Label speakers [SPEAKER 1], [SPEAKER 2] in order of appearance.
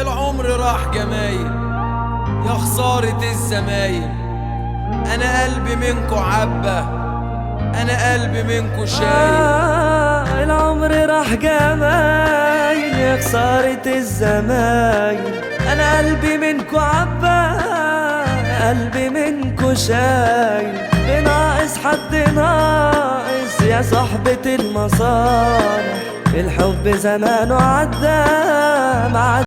[SPEAKER 1] العمر راح جمايل، يا خسارة الزمايل. أنا قلبي منكو عبة، أنا قلبي منكو شايل.
[SPEAKER 2] العمر راح جمايل، يا خسارة الزمايل. أنا قلبي منكو عبا، قلبي منكو شايل. بناقص حد ناقص يا صحبة المصالح، الحب زمانه عدى.